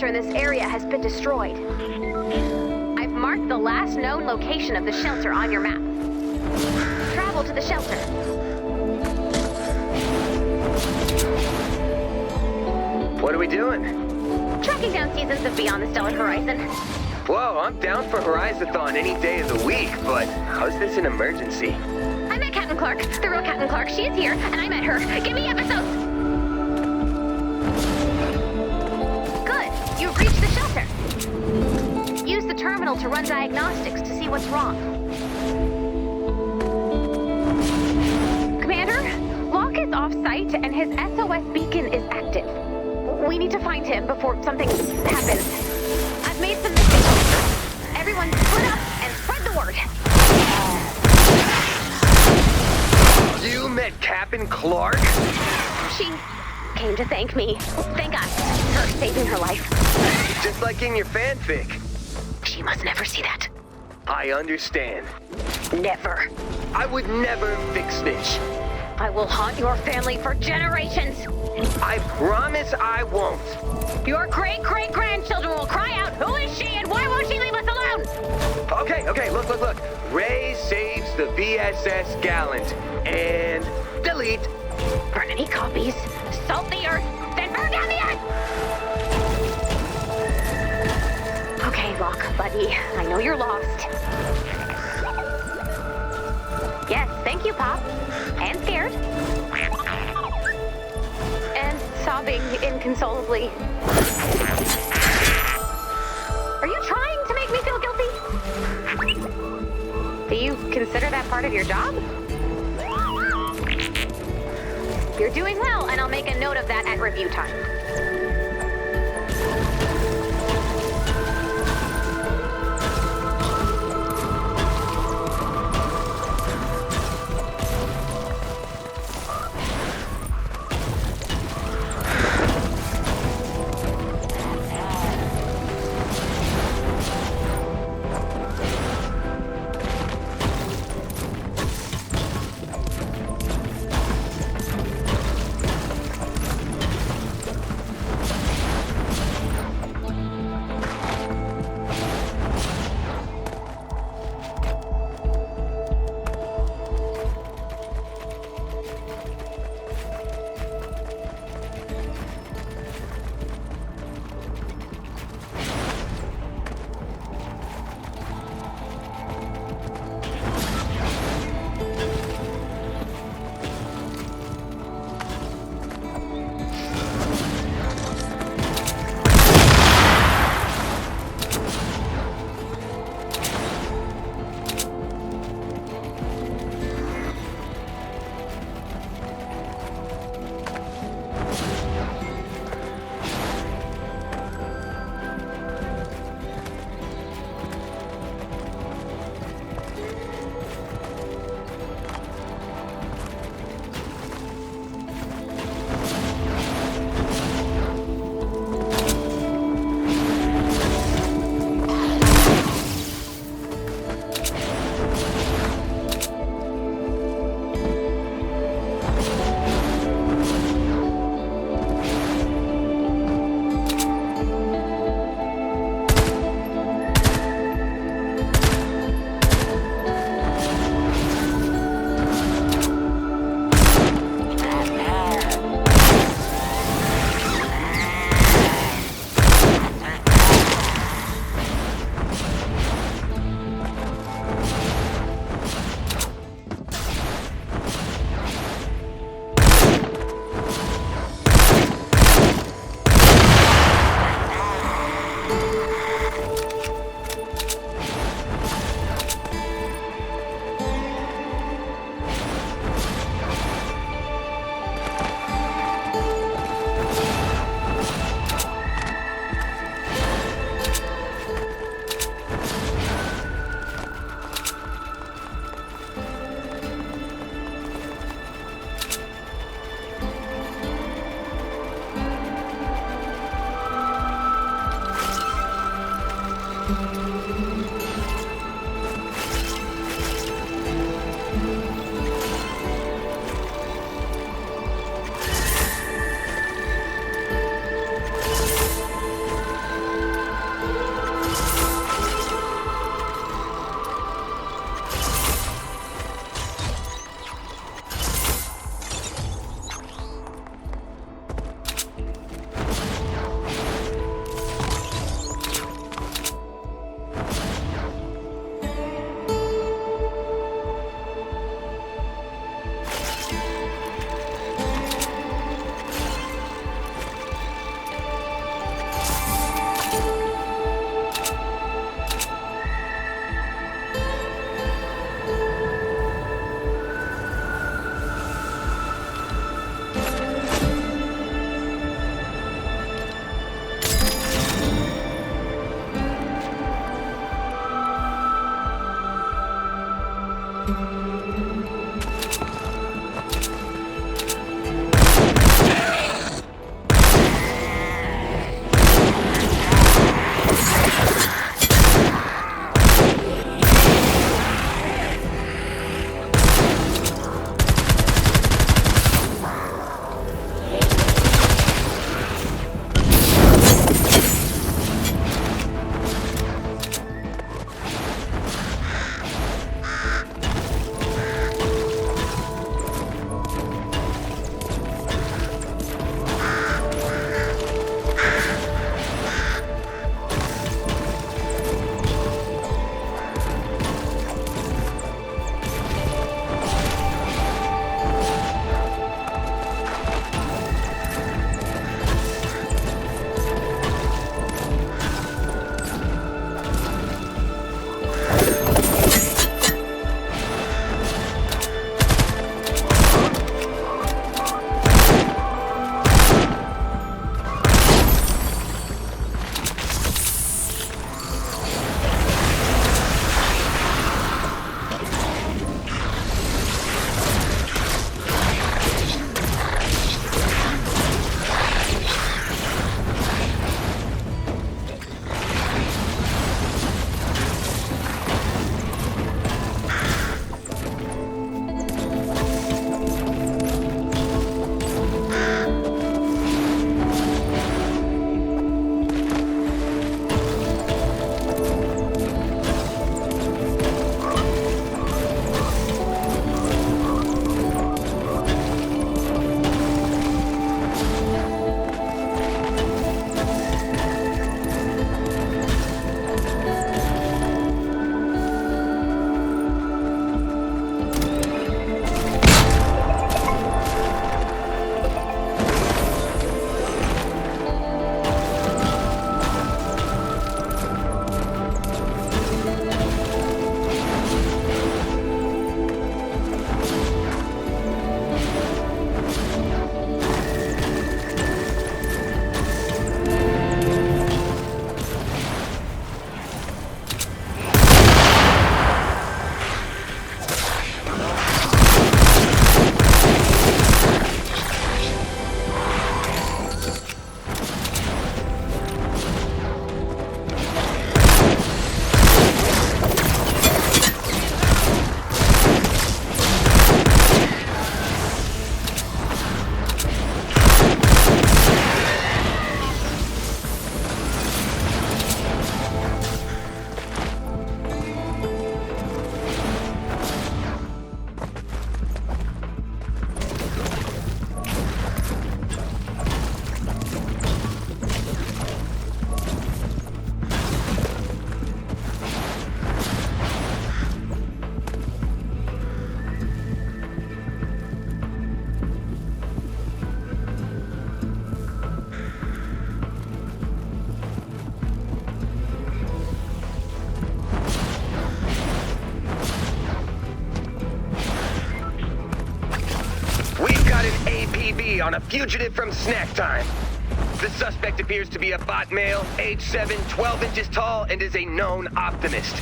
shelter in this area has been destroyed. I've marked the last known location of the shelter on your map. Travel to the shelter. What are we doing? Tracking down seasons of Beyond the Stellar Horizon. Whoa, I'm down for Horizothon any day of the week, but how's this an emergency? I met Captain Clark, the real Captain Clark. She is here, and I met her. Give me episodes! Good. You've reached the shelter. Use the terminal to run diagnostics to see what's wrong. Commander, Locke is off-site, and his SOS beacon is active. We need to find him before something happens. I've made some mistakes. Everyone split up and spread the word. You met Captain Clark? She came to thank me. Thank us for saving her life. Just like in your fanfic. She must never see that. I understand. Never. I would never fix Snitch. I will haunt your family for generations. I promise I won't. Your great-great-grandchildren will cry out, who is she and why won't she leave us alone? Okay, look. Ray saves the VSS Gallant. And delete. Burn any copies, salt the earth, then burn down the earth! Okay, Locke, buddy, I know you're lost. Yes, thank you, Pop. And scared. And sobbing inconsolably. Are you trying to make me feel guilty? Do you consider that part of your job? You're doing well, and I'll make a note of that at review time. on a fugitive from snack time. The suspect appears to be a bot male, age 7, 12 inches tall, and is a known optimist.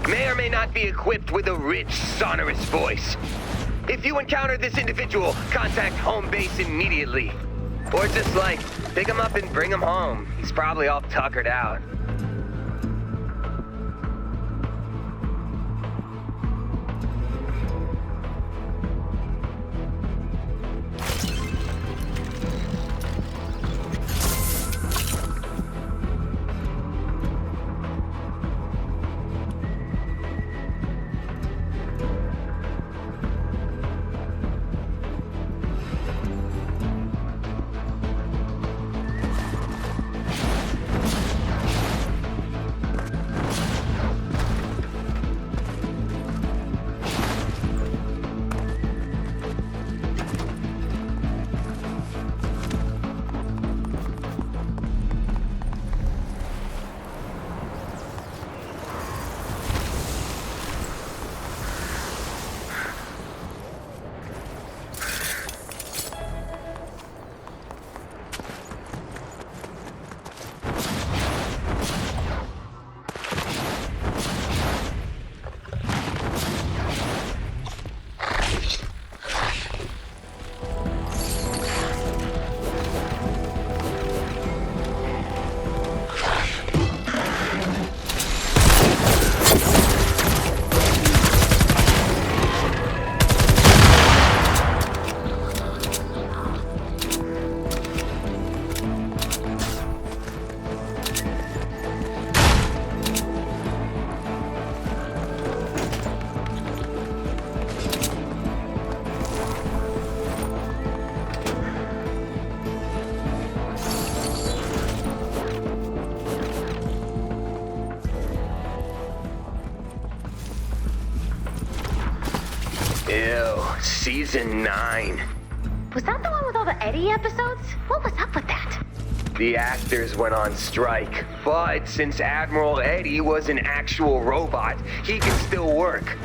May or may not be equipped with a rich, sonorous voice. If you encounter this individual, contact home base immediately. Or just pick him up and bring him home. He's probably all tuckered out. Ew, season 9. Was that the one with all the Eddie episodes? What was up with that? The actors went on strike, but since Admiral Eddie was an actual robot, he can still work.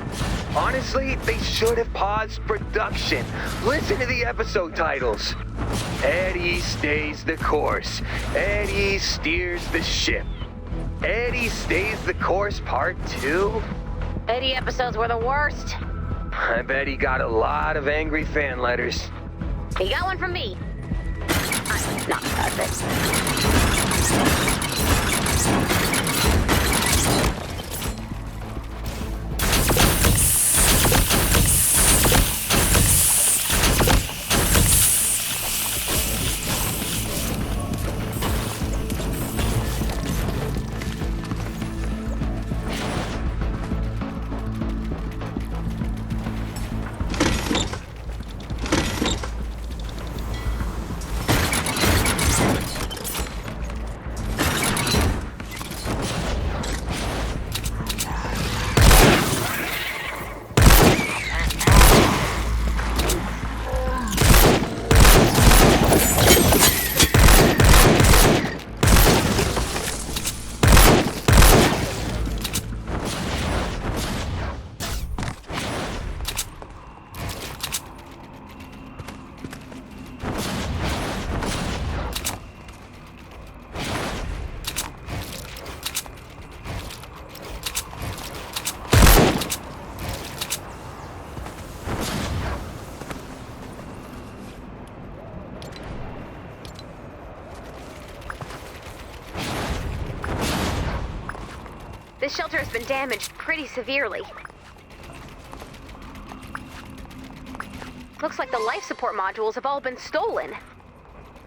Honestly, they should have paused production. Listen to the episode titles. Eddie stays the course. Eddie steers the ship. Eddie stays the course part 2? Eddie episodes were the worst. I bet he got a lot of angry fan letters. He got one from me. I'm not perfect. This shelter has been damaged pretty severely. Looks like the life support modules have all been stolen.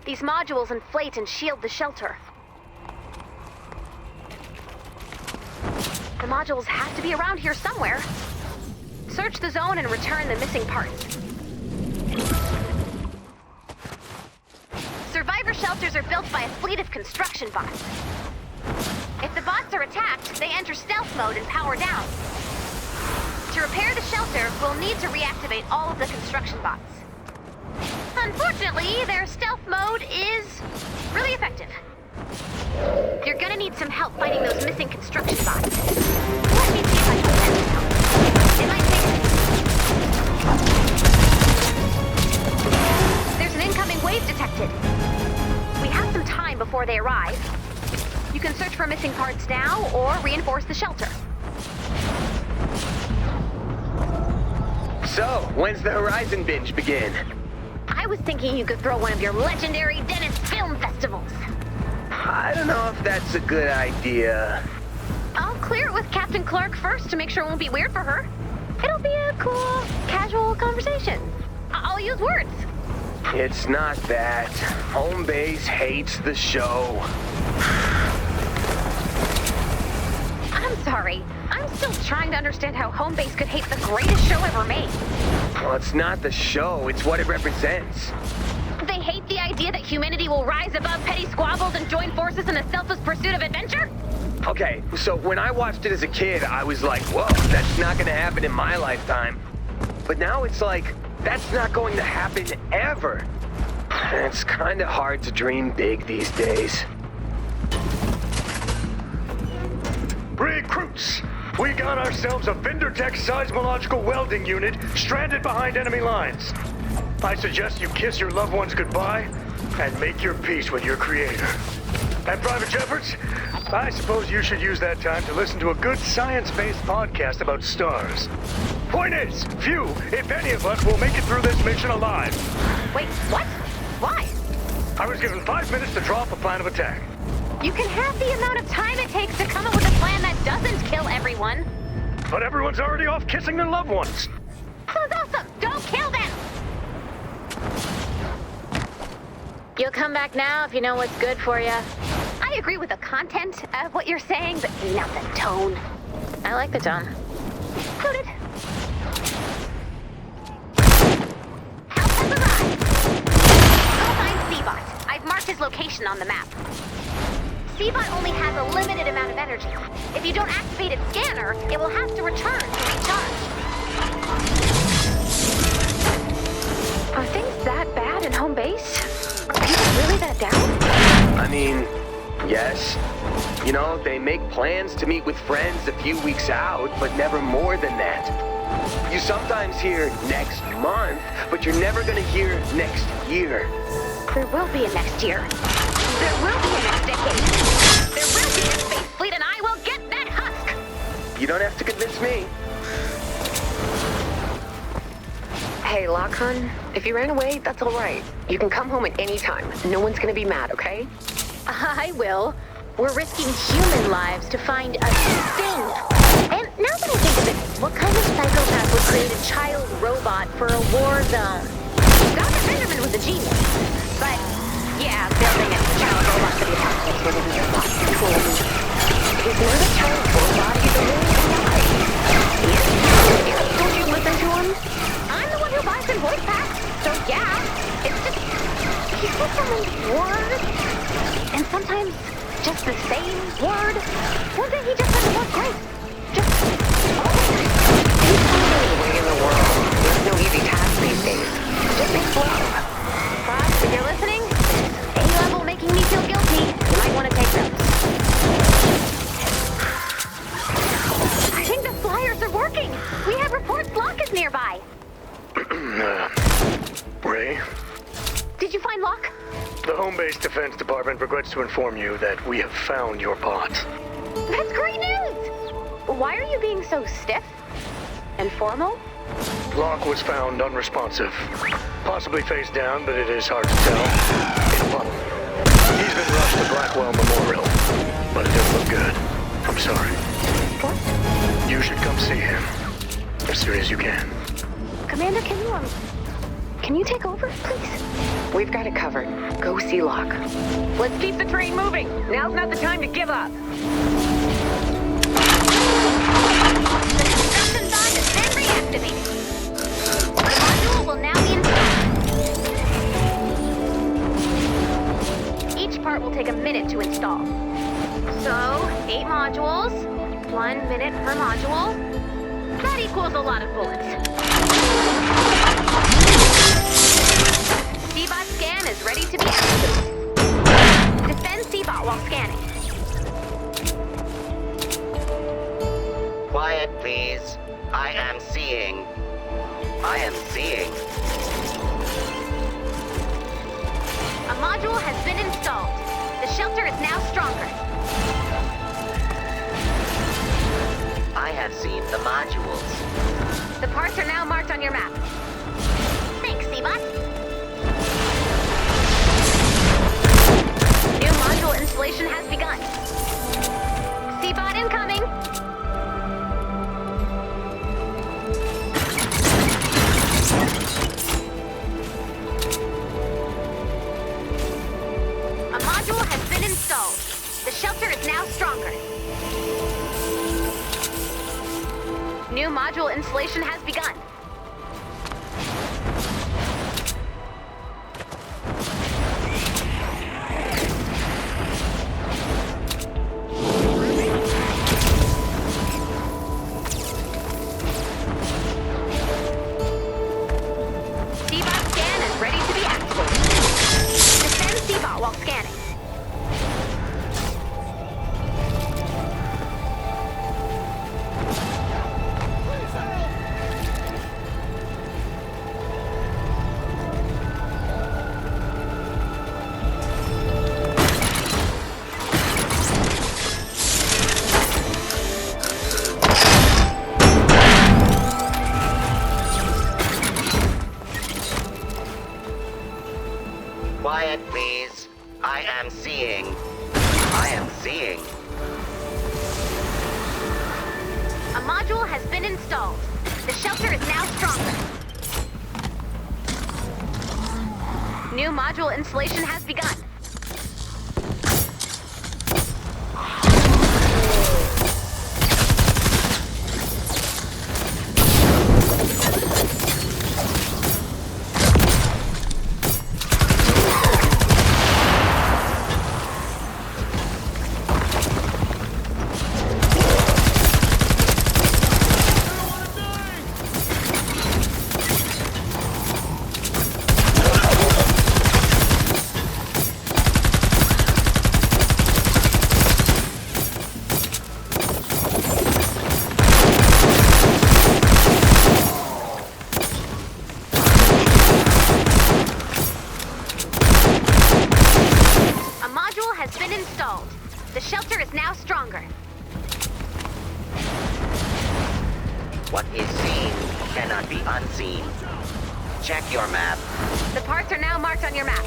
These modules inflate and shield the shelter. The modules have to be around here somewhere. Search the zone and return the missing parts. Survivor shelters are built by a fleet of construction bots. If the bots are attacked, they enter stealth mode and power down. To repair the shelter, we'll need to reactivate all of the construction bots. Unfortunately, their stealth mode is really effective. You're gonna need some help fighting those missing construction bots. Let me see if I can send some help. It might take... There's an incoming wave. wave detected. We have some time before they arrive. You can search for missing parts now or reinforce the shelter. So, when's the Horizon binge begin? I was thinking you could throw one of your legendary Dennis film festivals. I don't know if that's a good idea. I'll clear it with Captain Clark first to make sure it won't be weird for her. It'll be a cool, casual conversation. I'll use words. It's not that. Home base hates the show. I'm sorry. I'm still trying to understand how Homebase could hate the greatest show ever made. Well, it's not the show, it's what it represents. They hate the idea that humanity will rise above petty squabbles and join forces in a selfless pursuit of adventure? Okay, so when I watched it as a kid, I was like, whoa, that's not gonna happen in my lifetime. But now it's like, that's not going to happen ever. It's kinda hard to dream big these days. Recruits! We got ourselves a Vindertech seismological welding unit stranded behind enemy lines. I suggest you kiss your loved ones goodbye and make your peace with your creator. And Private Jeffords, I suppose you should use that time to listen to a good science-based podcast about stars. Point is, few, if any of us, will make it through this mission alive. Wait, what? Why? I was given 5 minutes to draw up a plan of attack. You can have the amount of time it takes to come up with a plan that doesn't kill everyone. But everyone's already off kissing their loved ones. Sounds awesome! Don't kill them! You'll come back now if you know what's good for you. I agree with the content of what you're saying, but not the tone. I like the tone. Noted. Help has arrived. Go find Seabot. I've marked his location on the map. Seabot only has a limited amount of energy. If you don't activate its scanner, it will have to return to recharge. Are things that bad in home base? Are people really that down? I mean, yes. You know, they make plans to meet with friends a few weeks out, but never more than that. You sometimes hear next month, but you're never gonna hear next year. There will be a next year. There will be a next decade. There will be a space fleet, and I will get that husk! You don't have to convince me. Hey, Lachlan, if you ran away, that's all right. You can come home at any time. No one's gonna be mad, okay? I will. We're risking human lives to find a thing. And now that I think of it, what kind of psychopath would create a child robot for a war zone? Dr. Benderman was a genius, but yeah, building a child robot for the attack was really your boss. Cool. He's not a child robot, he's a really guy. Yeah? Don't you listen to him? I'm the one who buys in voice packs, so yeah, it's just, he says so many words, and sometimes just the same word. One day he just doesn't work great. Just all the time. He's finding a way in the world. There's no easy task these days. Just be slow. Fox, if you're listening, A-level making me feel guilty. You might want to take notes. I think the flyers are working. We have reports Locke is nearby. Ray, Did you find Locke? the Home Base Defense Department regrets to inform you that we have found your bot. That's great news! Why are you being so stiff and formal? Locke was found unresponsive. Possibly face down, but it is hard to tell. In a puddle. He's been rushed to Blackwell Memorial, but it doesn't look good. I'm sorry. What? You should come see him. As soon as you can. Commander, can you take over, please? We've got it covered. Go see Locke. Let's keep the train moving. Now's not the time to give up. The construction bond has been reactivated. The module will now be installed. Each part will take a minute to install. So, 8 modules, 1 minute per module. That equals a lot of bullets. Seabot scan is ready to be activated. Defend Seabot while scanning. Quiet, please. I am seeing. module has been installed. The shelter is now stronger. I have seen the modules. The parts are now marked on your map. Thanks, Seabot. New module installation has begun. Seabot incoming. A module has been installed. The shelter is now stronger. New module installation has begun. Seabot scan is ready to be activated. Defend Seabot while scanning. Quiet, please. I am seeing. I am seeing. A module has been installed. The shelter is now stronger. New module installation has begun. Has been installed. The shelter is now stronger. What is seen cannot be unseen. Check your map. The parts are now marked on your map.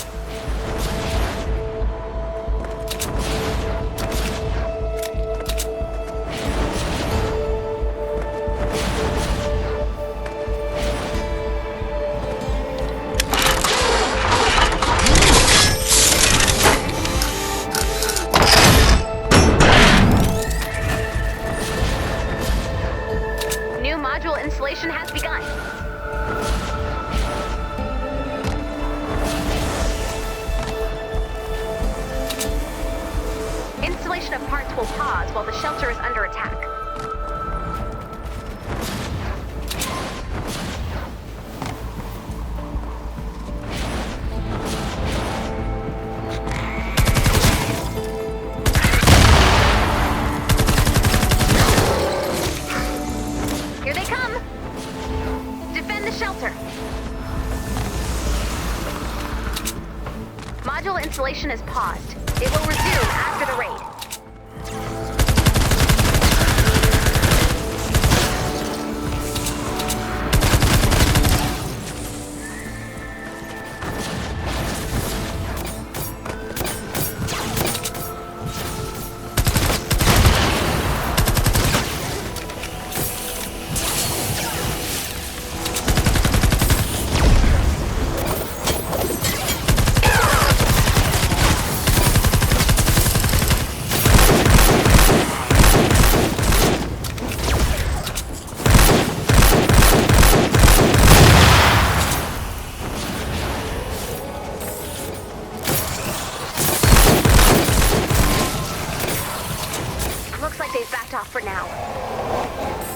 Module installation has begun. Installation of parts will pause while the shelter is under attack. Here they come! Defend the shelter! Module installation is paused. It will resume after the raid. Looks like they've backed off for now.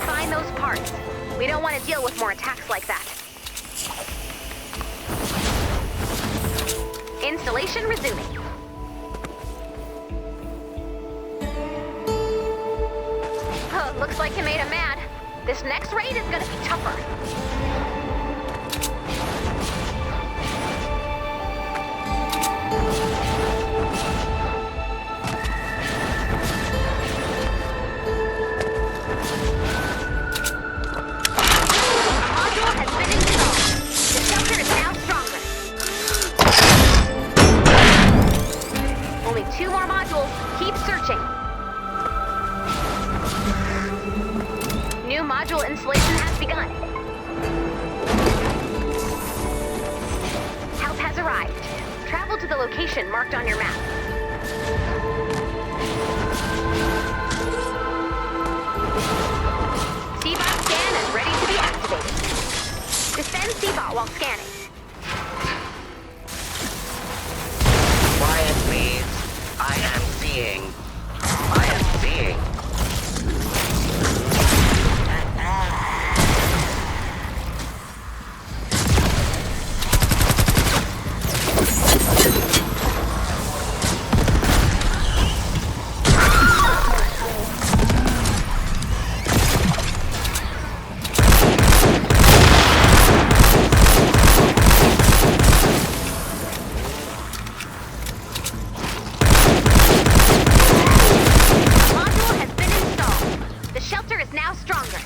Find those parts. We don't want to deal with more attacks like that. Installation resuming. Oh, looks like you made him mad. This next raid is gonna be tougher. module installation has begun. Help has arrived. Travel to the location marked on your map. C-bot scan is ready to be activated. Defend C-bot while scanning. Quiet, please. I am seeing. I am seeing. Module has been installed. The shelter is now stronger.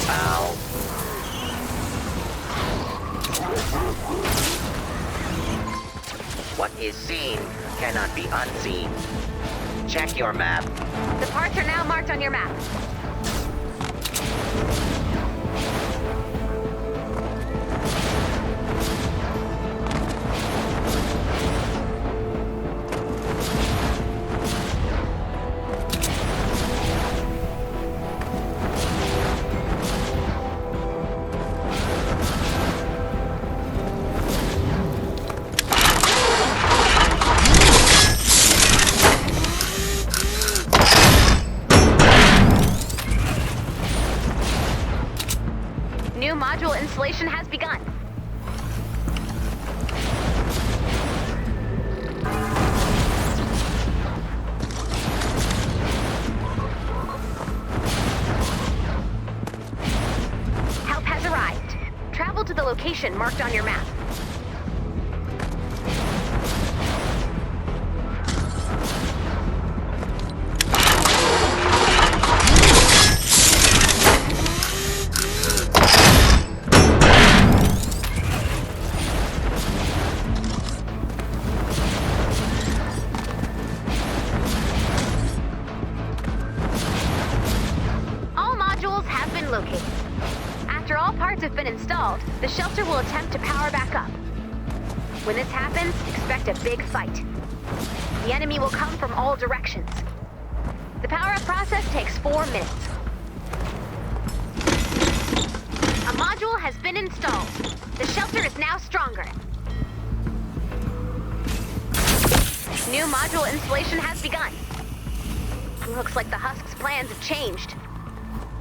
Ow. What is seen cannot be unseen. Check your map. The parts are now marked on your map. New module installation has begun. Help has arrived. Travel to the location marked on your map. All modules have been located. After all parts have been installed, the shelter will attempt to power back up. When this happens, expect a big fight. The enemy will come from all directions. The power-up process takes 4 minutes. A module has been installed. The shelter is now stronger. New module installation has begun. Looks like the Husk's plans have changed.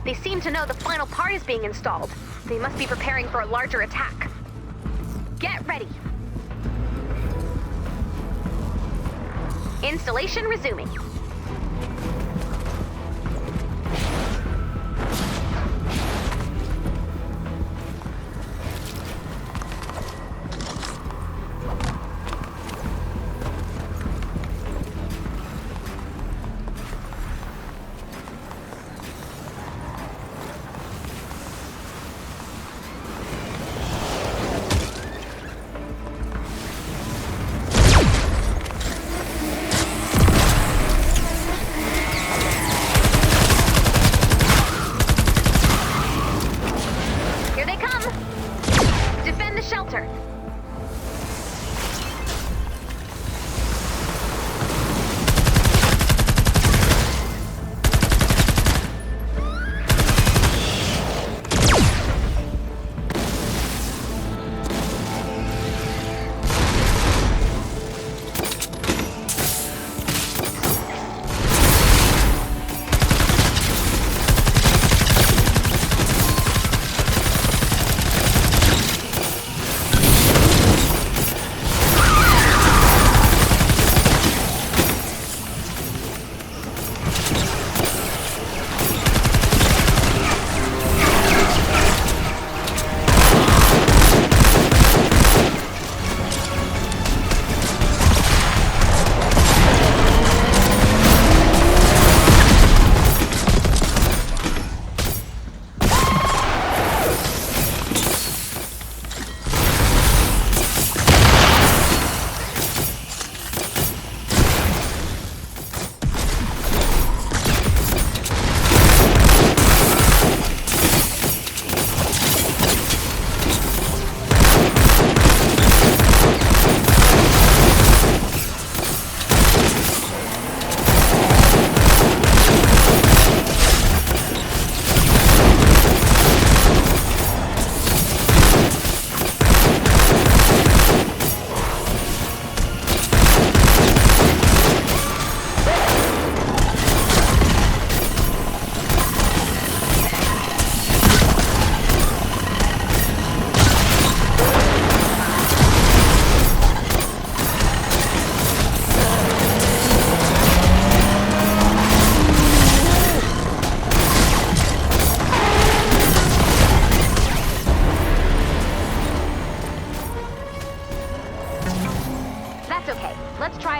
They seem to know the final part is being installed. They must be preparing for a larger attack. Get ready. Installation resuming.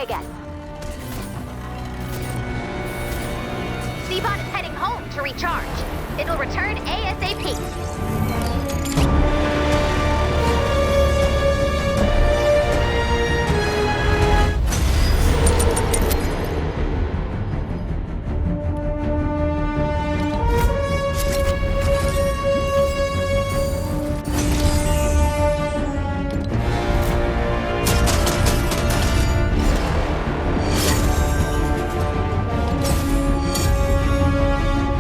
I guess. C-Bot is heading home to recharge. It'll return ASAP.